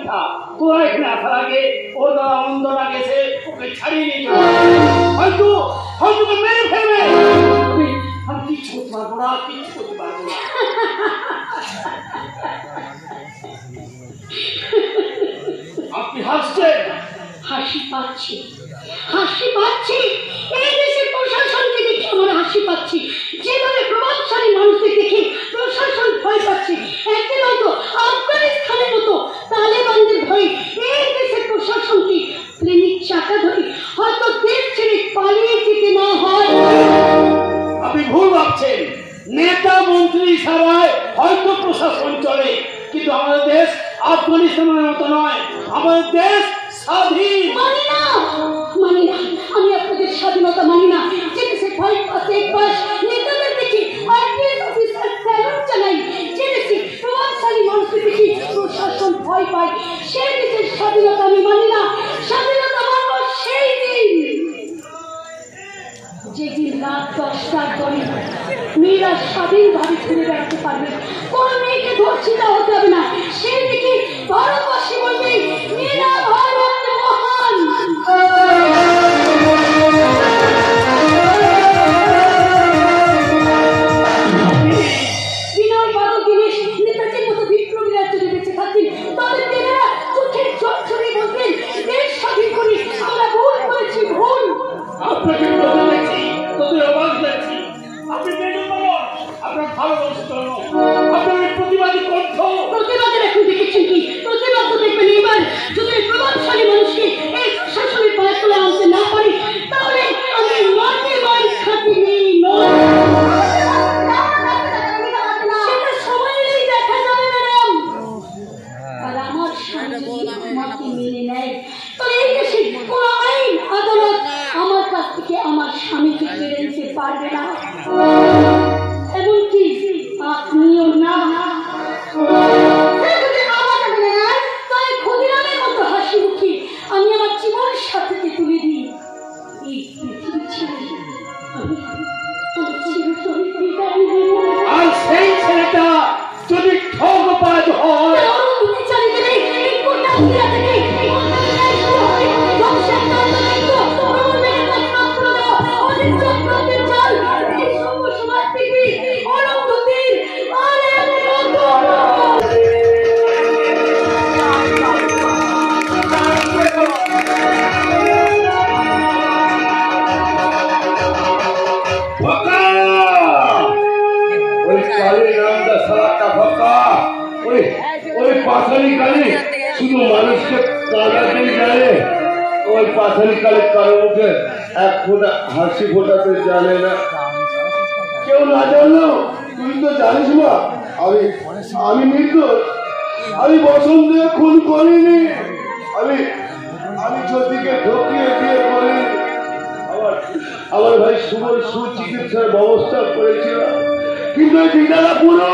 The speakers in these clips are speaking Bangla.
মিথ্যা। তোরা এখানে আসার আগে ও দ্বারা অন্ধ না গেছে, ওকে ছাড়িয়ে নিয়ে চলে হয়তো হয়তো মেরে ফেলবে। আমি কিচ্ছু করতে পারবো না, কিচ্ছু করতে পারবো না। আপনি হাসছেন? হাসি পাচ্ছি, হাসি পাচ্ছি। এই দেশের প্রশাসনকে দেখে আমার হাসি পাচ্ছি। যেভাবে প্রভাবশালী মানুষদের দেখে প্রশাসন ভয় পাচ্ছে। একদিন হয়তো আফগানিস্তানের মতো তালেবানদের ভয়ে এই দেশের প্রশাসনকে প্লেনের চাকা ধরে হয়তো দেশ ছেড়ে পালিয়ে যেতে না হয়। আপনি ভুল ভাবছেন। নেতা মন্ত্রী ছাড়াই হয়তো প্রশাসন চলে, কিন্তু আমাদের দেশ আফগানিস্তানের মতো নয়। আমাদের দেশ স্বাধীন। মানি না, মানি না। আমি আপনাদের স্বাধীনতা মানি না। যে দেশে ভয় পাচ্ছে একবার নেতাদের দেখি আইপিএস অফিসার স্যালুট জানাই, যে দেশে প্রভাবশালী মানুষদের দেখি প্রশাসন ভয় পায়, সেই দেশের স্বাধীনতা আমি মানি না। স্বাধীনতা মানব সেই দিন যেদিন রাত 10টার পরে মেয়েরা স্বাধীনভাবে ঘুরে বেড়াতে পারবে, কোন মেয়েকে ধর্ষিতা হতে হবে না। সেই দিকে ভারতবাসী বলবে মেয়েরা ভারত মহান। বিনয় বাদল দীনেশ নেতাজির মতো বিপ্লবীরা যদি বেঁচে থাকতেন, তাহলে তেনারা চোখের জল ছড়িয়ে বলতেন দেশ স্বাধীন করে আমরা ভুল করেছি, ভুল। আপনাকে বলেছি, তোদের অবাক হয়েছি। আপনি মেনে বলুন, আপনার ভালোবাসার জন্য আপনার প্রতিবাদী কণ্ঠ। প্রতিবাদের এখন দেখেছেন কি? প্রতিবাদ তো দেখবেন এবার। যদি প্রভাবশালী মানুষকে এই প্রশাসনের পায়ে তুলে আনতে না পারি, তাহলে আমি মাটি মারি খাটিনি নয়। সেটা সময় এলেই দেখা যাবে ম্যাডাম। আর আমার স্বামী যদি আমাকে মেনে নেয়, তাহলে এই দেশে কোনো আইন আদালত আমার কাছ থেকে আমার স্বামীকে কেড়ে নিতে পারবে না, এমনকি আপনিও না। আমি আমার জীবনের সাথে তুলে দিই এই পৃথিবী ছেড়ে আর সেই ছেলেটা যদি ঠকবাজ হয়, ওই পাথারি কালে শুধু মানুষকে কাঁদাতেই জানে, ওই পাথারি কালে কারো মুখে এক ফোঁটা হাসি ফোটাতে জানে না। কেউ না জানলেও তুই তো জানিস না আমি নির্দোষ। আমি বসন্তকে খুন করিনি, আমি জ্যোতিকে ঢুকিয়ে দিয়ে করিনি। আমার ভাই সুমন সুচিকিৎসার ব্যবস্থা করেছিল, কিন্তু ওই দিদারা পুরো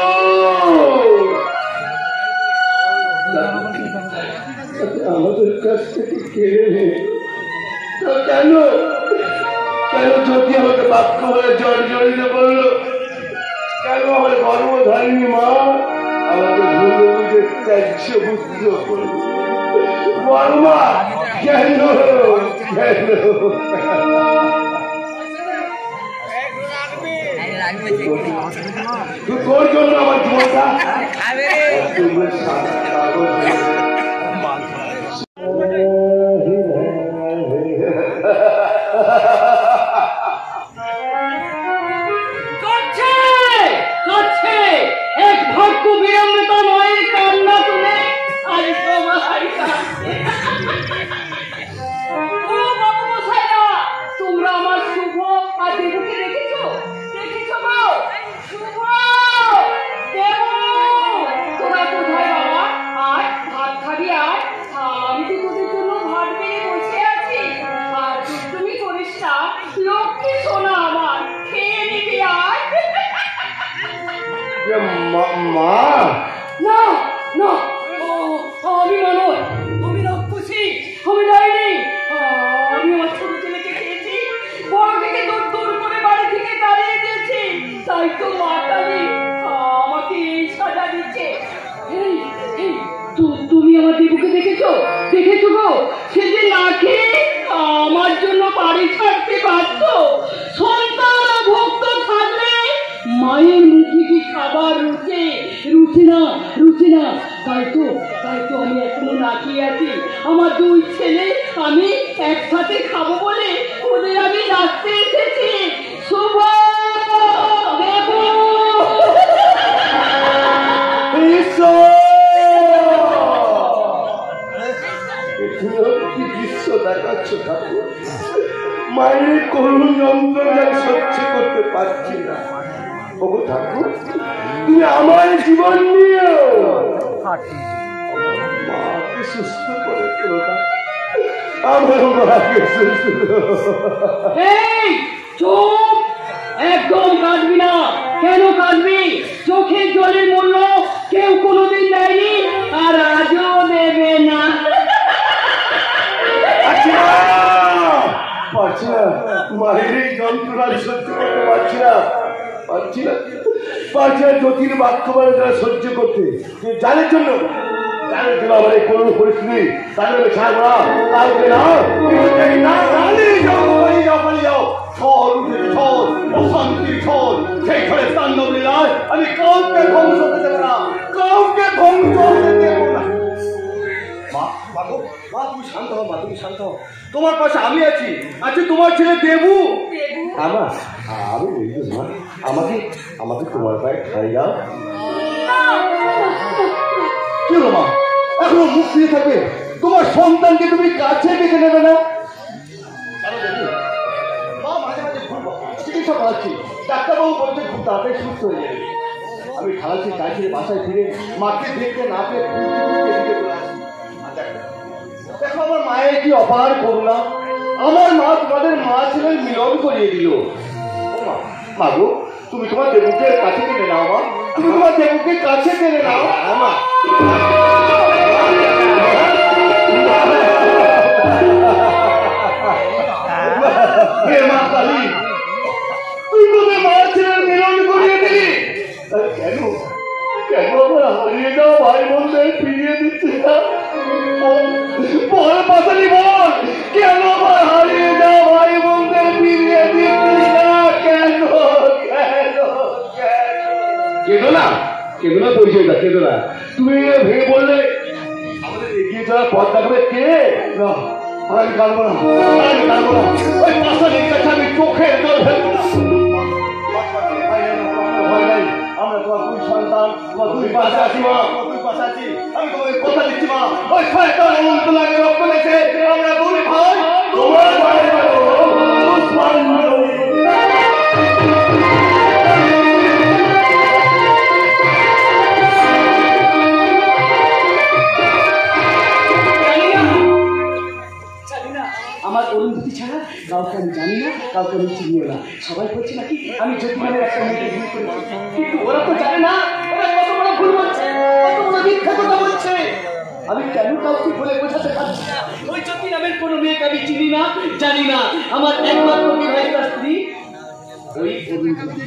আমাদের কাছ থেকে কেড়ে নেই। কেন কেন যদি আমাকে বাক্য হয়ে জড়িয়ে বললো? কেন আমার গর্ভধারিণী মা আমাকে ভুল বুঝে ত্যায্য পুত্র করল? বর্মা কেন কেন? তোর জন্য আমার জীবনটা এক ভক্ত বিলম্বিত মায়ের কান্না তুলে আজ তোমার তোমরা আমার শুভ আর দেবকে দেখেছো? দেখেছো গো? শুভ দেব, তোরা কোথায় বাবা? আয় ভাত খাবি, আয়। আমি তো তোদের জন্য ভাত বেড়ে বসে আছি। আর তুমি করিস না, লক্ষ্মী সোনা আমার, খেয়ে নিবি, আয়। মা না না, আমি নয়, আমি রাক্ষসী, আমি ডাইনি। আমি আমার ছোট ছেলেকে খেয়েছি, বড় থেকে দৌড় দৌড় করে বাড়ি থেকে তাড়িয়ে দিয়েছি। তাই তো মা কালী আমাকে এই সাজা দিচ্ছে। তুমি আমার দেবুকে দেখে দেখেছো গো, সে যে না খেয়ে আমার জন্য বাড়ি ছাড়তে বাধ্য। সন্তান ভক্ত থাকলে মায়ের মুখে কি খাবার রুচে না, তাই তো আমি এখনো না খেয়ে আছি। আমার দুই ছেলে আমি একসাথে খাবো বলে ওদের আমি রাখতে এসেছি। শুভ দৃশ্য দেখাচ্ছ ঠাকুর, মায়ের করুণ যন্ত্রণা সহ্য করতে পারছি না। ওগো ঠাকুর, তুমি আমার জীবন নিয়েও মাকে সুস্থ করে তোলো না, আমার মাকে সুস্থ। এই চুপ, একদম কাঁদবি না। কেন কাঁদবি? চোখের জলের মূল্য কেউ কোনোদিন দেয়নি, আর আজও দেবে না। পারছি না, মায়ের এই যন্ত্রণা সহ্য করতে পারছি না। জ্যোতির বাক্য মানে যারা সহ্য করতে জানের জন্য আমার এই করুণ পরিস্থিতি, তাদের আমি ছাড়বো না, কাউকে না। সেই ঘরে তাণ্ডব লীলায় আমি কাউকে ধ্বংস হতে দেবো না, কাউকে ধ্বংস হতে দেবো না। তুমি শান্ত হও মা, তুমি শান্ত হও। তোমার পাশে আমি আছি, তোমার ছেলে দেবু। আমি আমাকে তোমার পায়ে খাই দাও। কি হলো মা, এখনো মুখ দিয়ে থাকবে? তোমার সন্তানকে তুমি কাছে ডেকে নেবে না? মাঝে মাঝে ঘুরবো, চিকিৎসা করাচ্ছি, ডাক্তারবাবু বলছে খুব তাড়াতাড়ি সুস্থ হয়ে যাবে। আমি খাওয়াচ্ছি, কাছে বাসায় ফিরে মাকে দেখতে না পেয়ে দেখো আমার মায়ের কি অপার করুণা। আমার মা তোমাদের মা ছেলের মিলন করিয়ে দিল। মা গো, তুমি তোমার দেবুকে কাছে টেনে নাও। মা, তুমি তোমার দেবুকে কাছে টেনে নাও। মা কালী, তুই তোদের মা ছেলের মিলন করিয়ে দিলি। কেন আমার হারিয়ে যাওয়া ভাই বোনদের ফিরিয়ে দিচ্ছে না? বল পাশালি বল, কেন আমার হারিয়ে যাওয়া ভাই বোনদের ফিরিয়ে দিচ্ছিস না? কেঁদো না পরিচয়টা, কেঁদো না। তুমি ভেঙে বললে আমাদের এগিয়ে যাওয়ার পথ দেখাবে কে? আমি কাঁদবো না, ওই পাশালির কাছে আমি চোখের জল ফেলবো না। আমরা তোমার দুই সন্তান, তোমার দুই পাশে আছি মা, দুই পাশে আছি। আমি তোমাকে কথা দিচ্ছি মা, ওই শয়তান অনন্ত লাগে রক্ত লেগে আমরা দুই ভাই তোমার ভাই আমার অরুন্ধতি ছাড়া কাউকে আমি জানি না, কাউকে আমি চিনিও না। সবাই বলছে নাকি আমি জ্যোতিমানের একটা মেয়েকে বিয়ে করেছি, কিন্তু ওরা তো জানে না ওরা কত বড় ভুল বলছে, কত বড় মিথ্যা কথা বলছে। আমি কেন কাউকে বলে বোঝাতে পারছি না ওই জ্যোতি নামের কোনো মেয়েকে আমি চিনি না, জানি না। আমার একমাত্র বিবাহিতা স্ত্রী ওই অরুন্ধতি।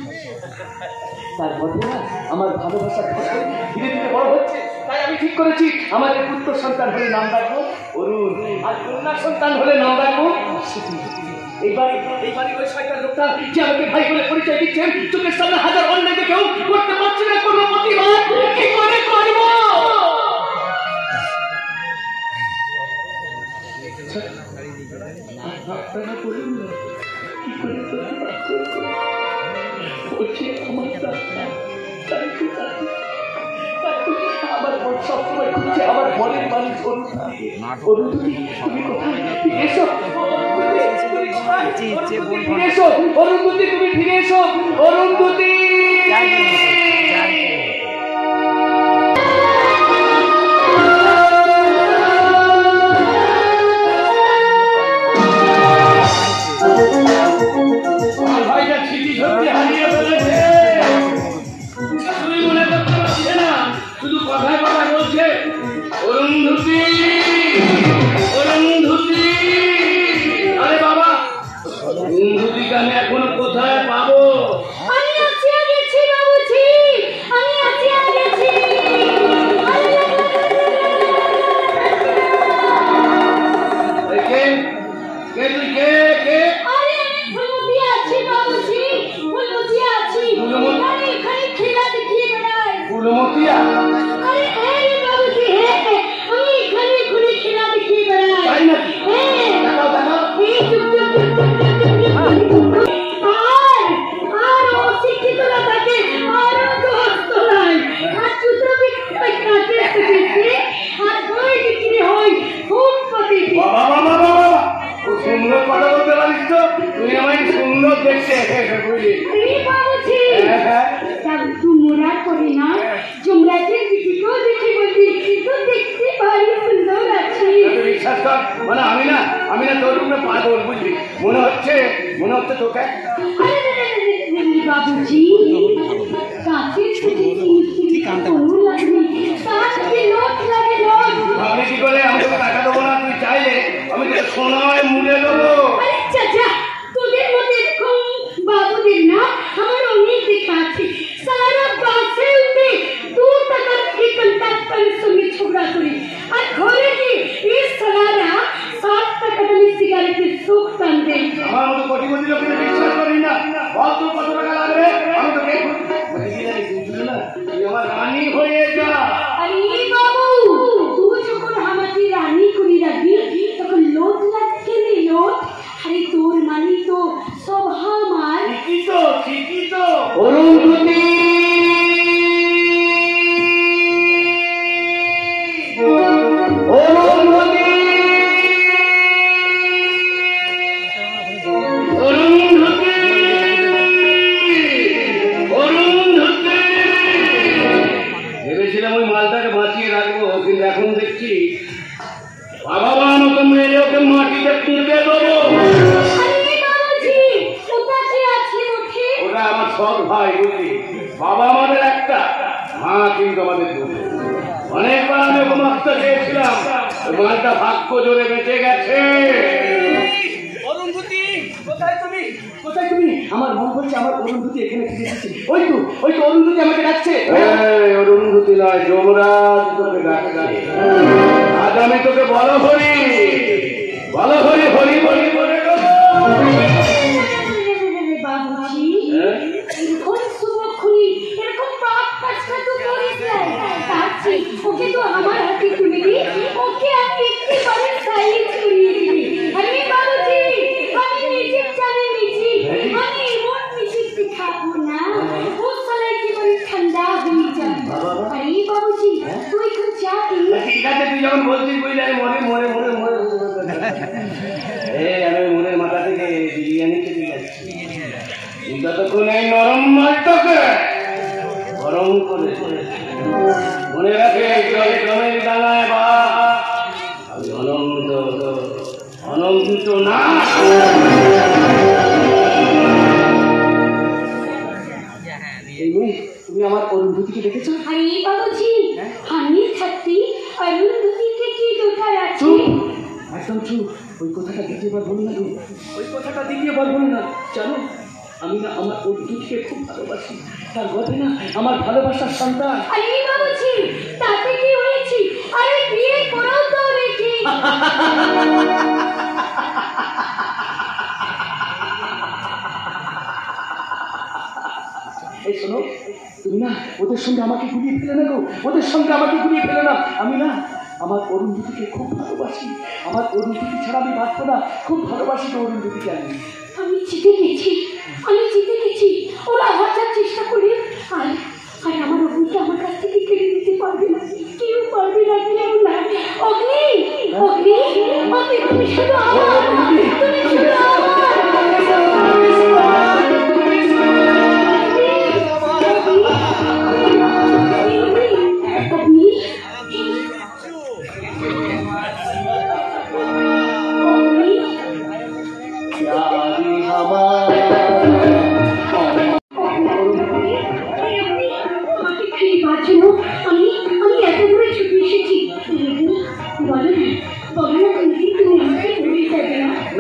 তার বদলে আমার ভালোবাসার ফসল ধীরে ধীরে বড় হচ্ছে। তাই আমি ঠিক করেছি আমাদের পুত্র সন্তান হলে নাম রাখবো অরুণ, আর কন্যা সন্তান হলে নাম রাখবো সুতি। এইবারে ওই শয়তান লোকটা যে আমাকে ভাই বলে পরিচয় দিচ্ছেন, চোখের সামনে হাজার অন্যায় দেখেও করতে পারছি না কোনো প্রতিবাদ। কি করে করব? আপনারা বলুন না কি করে আমার মন সবসময় খুঁজছে আমার মনের মানুষ অরুন্ধতি। তুমি কোথায়? এসো অরুন্ধতি, তুমি ফিরে এসো অরুন্ধতি। শুধু কথায় কথা বলছে অরুন্ধতি, অরুন্ধতি। আরে বাবা, অরুন্ধতিকে আমি এখন কোথায় পাবো? আমি আসিয়া গেছি বাবুজি, আমি আসিয়া গেছি। সুন্দর দেখছে বুঝলি। अरे बाबूजी जब तू मोरा करे ना যমরাজের বিটিকেও দেখে বলবি তো দেখতে ভারী সুন্দর আছে। বিশ্বাস কর মানে আমি না তোর উপরে পাগল বুঝলি। মনে হচ্ছে তোকে। বাবুজি কাছের থেকে কি কেমন লাগবে কাছে লোট লাগে লোট। ভাবলি কি করে আমি তোকে টাকা দেবো না? তুই চাইলে আমি তোকে সোনায় মুড়ে দেবো। আরে চাচা তোদের মধ্যে এরকম বাবুদের না আমার অনেক দেখা আছে। সারা বাসে উঠে 2 টাকার ফ্রি কন্ট্যাক্ট করে সঙ্গে ঝগড়া করে আর ঘরে গিয়ে এই সারা 7 টাকা দামি সিগারেটের শোক টান দেয়। আমার মতো কোটিপতি লোকের বিশ্বাস করি না। বল তোর কত টাকা লাগবে? আমি তোকে তুই আমার রানী হয়ে যা। अरे बाबू तू যখন আমাকে রানী করে রাখবি তখন লোট লাগছে না লোট। আরে তোর মানে তো সব আমার। ঠিকই তো অরুন্ধতী ভেবেছিলাম ওই মালটাকে বাঁচিয়ে রাখবো, কিন্তু এখন দেখছি বাবা মতো মেরে ওকে মাটিতে পুঁতে দেবো। ওটা আমার সৎ ভাই বুঝলি। বাবা আমাদের একটা, মা কিন্তু আমাদের দুটো। অনেকবার আমি ওকে মারতে চেয়েছিলাম, ওই মালটা ভাগ্য জোরে বেঁচে গেছে। কোথায় তুমি? আমার মন বলছে আমার অরুন্ধতী এখানে ফিরে এসেছে। ওই তো অরুন্ধতী আমাকে ডাকছে। অরুন্ধতী নয়, যমরাজ তোকে ডাকছে। আজ আমি তোকে বলো হরি হরি বলে দেবো। বাবুজি এরকম শুভক্ষণী এরকম পাপ কাজটা তো করিস না। তাছি ওকে তো আমার হাতে তুলে দি, ওকে আমি একেবারে সাইলেন্স করিয়ে দিবি। আরে বাবুজি আমি মিউজিক জানি আমি এমন মিউজিক দেখাবো না ও সালা একেবারে ঠান্ডা হয়ে যাবে। আরে বাবুজি তুই এখন যা ঠিক আছে, তুই যখন বলছিস বুঝলি আমি মরে আমি মনের মাথা থেকে বিরিয়ানি খেতে যাচ্ছি। যতক্ষণ এই নরম মালটাকে গরম করে মনে রাখে জমের ডাঙায় বা আমি অনন্ত না। তুমি আমার অরুন্ধতীকে দেখেছো? আরে বাবুজি আমি থাকতে অরুন্ধতীকে কি দোষার আছে? একদম চুপ। ওই কথাটা দ্বিতীয়বার বলবো না। জানো আমি না আমার অরুন্ধতীকে খুব ভালোবাসি। তার গর্ভে না আমার ভালোবাসার সন্তান। আরে বাবুজি তাতে কি হয়েছে? আরে বিয়ে করাও তো রেখে। এই শোনো, তুমি না ওদের সঙ্গে আমাকে গুলিয়ে ফেলে না। আমি না আমার অরুন্ধতীকে খুব ভালোবাসি। আমার অরুন্ধতী ছাড়া আমি বাঁচবো না। খুব ভালোবাসি তো অরুন্ধতীকে আমি জিতে গেছি। ওরা হাজার চেষ্টা করে আর আমার অগ্নিকে আমার কাছ থেকে কেড়ে দিতে পারবে না। কেউ না। অগ্নি তুমি শুধু আমার।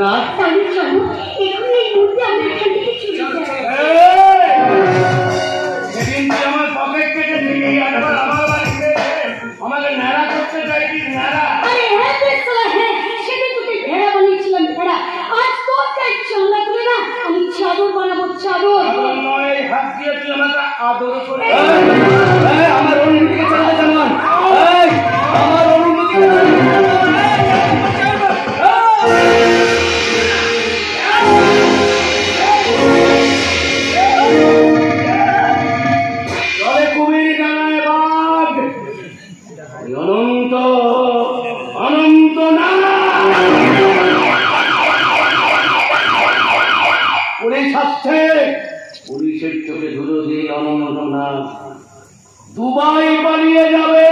না তাহলে চলো এখন এই মুহূর্তে আমরা এখান থেকে চলে যাই। সেদিন তুই আমার পকেট কেটে দিলি, একবার আমার বাড়িতে আমাকে ন্যাড়া করতে চাইছিস। ন্যাড়া আরে হ্যাঁ সেদিন তোকে ভেড়া বানিয়েছিলাম ভেড়া। আজ তোর গায়ে চামড়া তুলে না আমি চাদর বানাবো চাদর। নয় হাত দিয়ে তুই আমাকে আদর করে। আমার অরুন্ধতীকে চালাতে জানান। আমার অরুন্ধতীকে দুবাই পালিয়ে যাবে।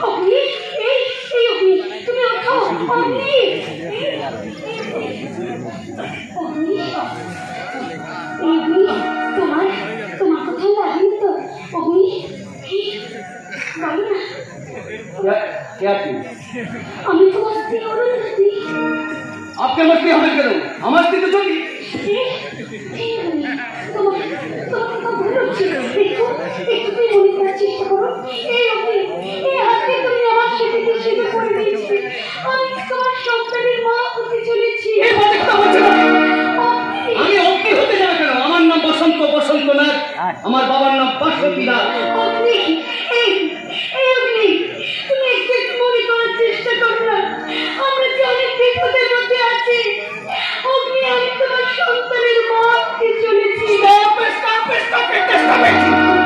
অগ্নি, এই অগ্নি, তুমি ওঠো। অগ্নি, অগ্নি, তোমার কোথাও লাগেনি তো? অগ্নি, বলো না। क्या थी? আমি তোমার স্ত্রী অরুন্ধতী। आपके मस्ती हमें करो, हमारे स्त्री तो चली। তোমার কথা ভুল হচ্ছে। একটু তুমি মনে করার চেষ্টা করো। এই অগ্নি, এই হাতে তুমি আমার সেটিকে সেটা করে দিয়েছি। আমি তোমার সন্তানের মা হতে চলেছি। আমি অগ্নি হতে যাবে কেন? আমার নাম বসন্ত, বসন্ত নাথ। আমার বাবার নাম বাসন্তী নাথ। অগ্নি, এই অগ্নি, তুমি একটু মনে করার চেষ্টা করো না। আমরা যে অনেক বিপদের মধ্যে আছি। অগ্নি, আমি তোমার সন্তানের মা হতে চলেছি।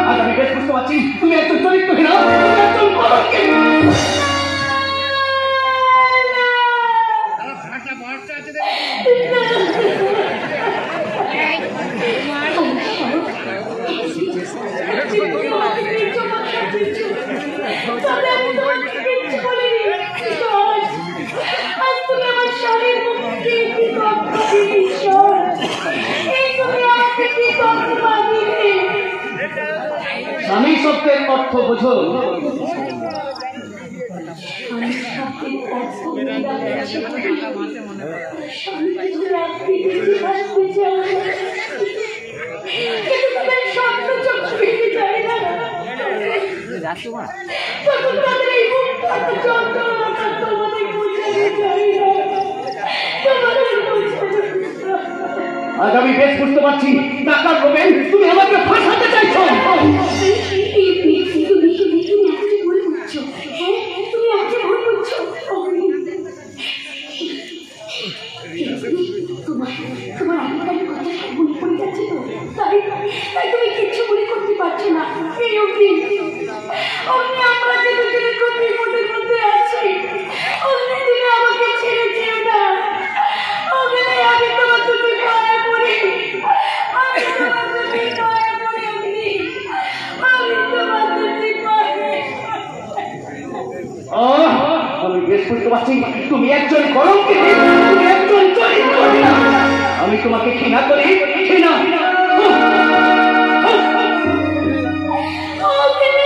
আজ আমি বেশ বুঝতে পারছি তুমি একজন চরিত্রহীন, তুমি একজন কলঙ্কিত। স্বামী শব্দের অর্থ বোঝো? আজ আমি বেশ বুঝতে পারছি টাকার লোভে তুমি আমাকে ফাঁসাতে চাইছো। তোমার আগেকার কথা সব মনে পড়ে যাচ্ছে তো, তাই তুমি কিচ্ছু মনে করতে পারছো না। এই অগ্নি, আমরা যে দুজনে খুব বিপদের মধ্যে আছি। অগ্নি, তুমি আমাকে ছেড়ে যেও না। অগ্নি, আমি তোমার দুটো পায়ে পড়ি। আমি তোমার দুটো পায়ে পড়ি অগ্নি। আমি তোমার দুটো পায়ে। আমি বেশ বুঝতে পারছি তুমি একজন কলঙ্কিত, তুমি একজন চরিত্রহীন। আমি তোমাকে ঘৃণা করি, ঘৃণা। অগ্নি,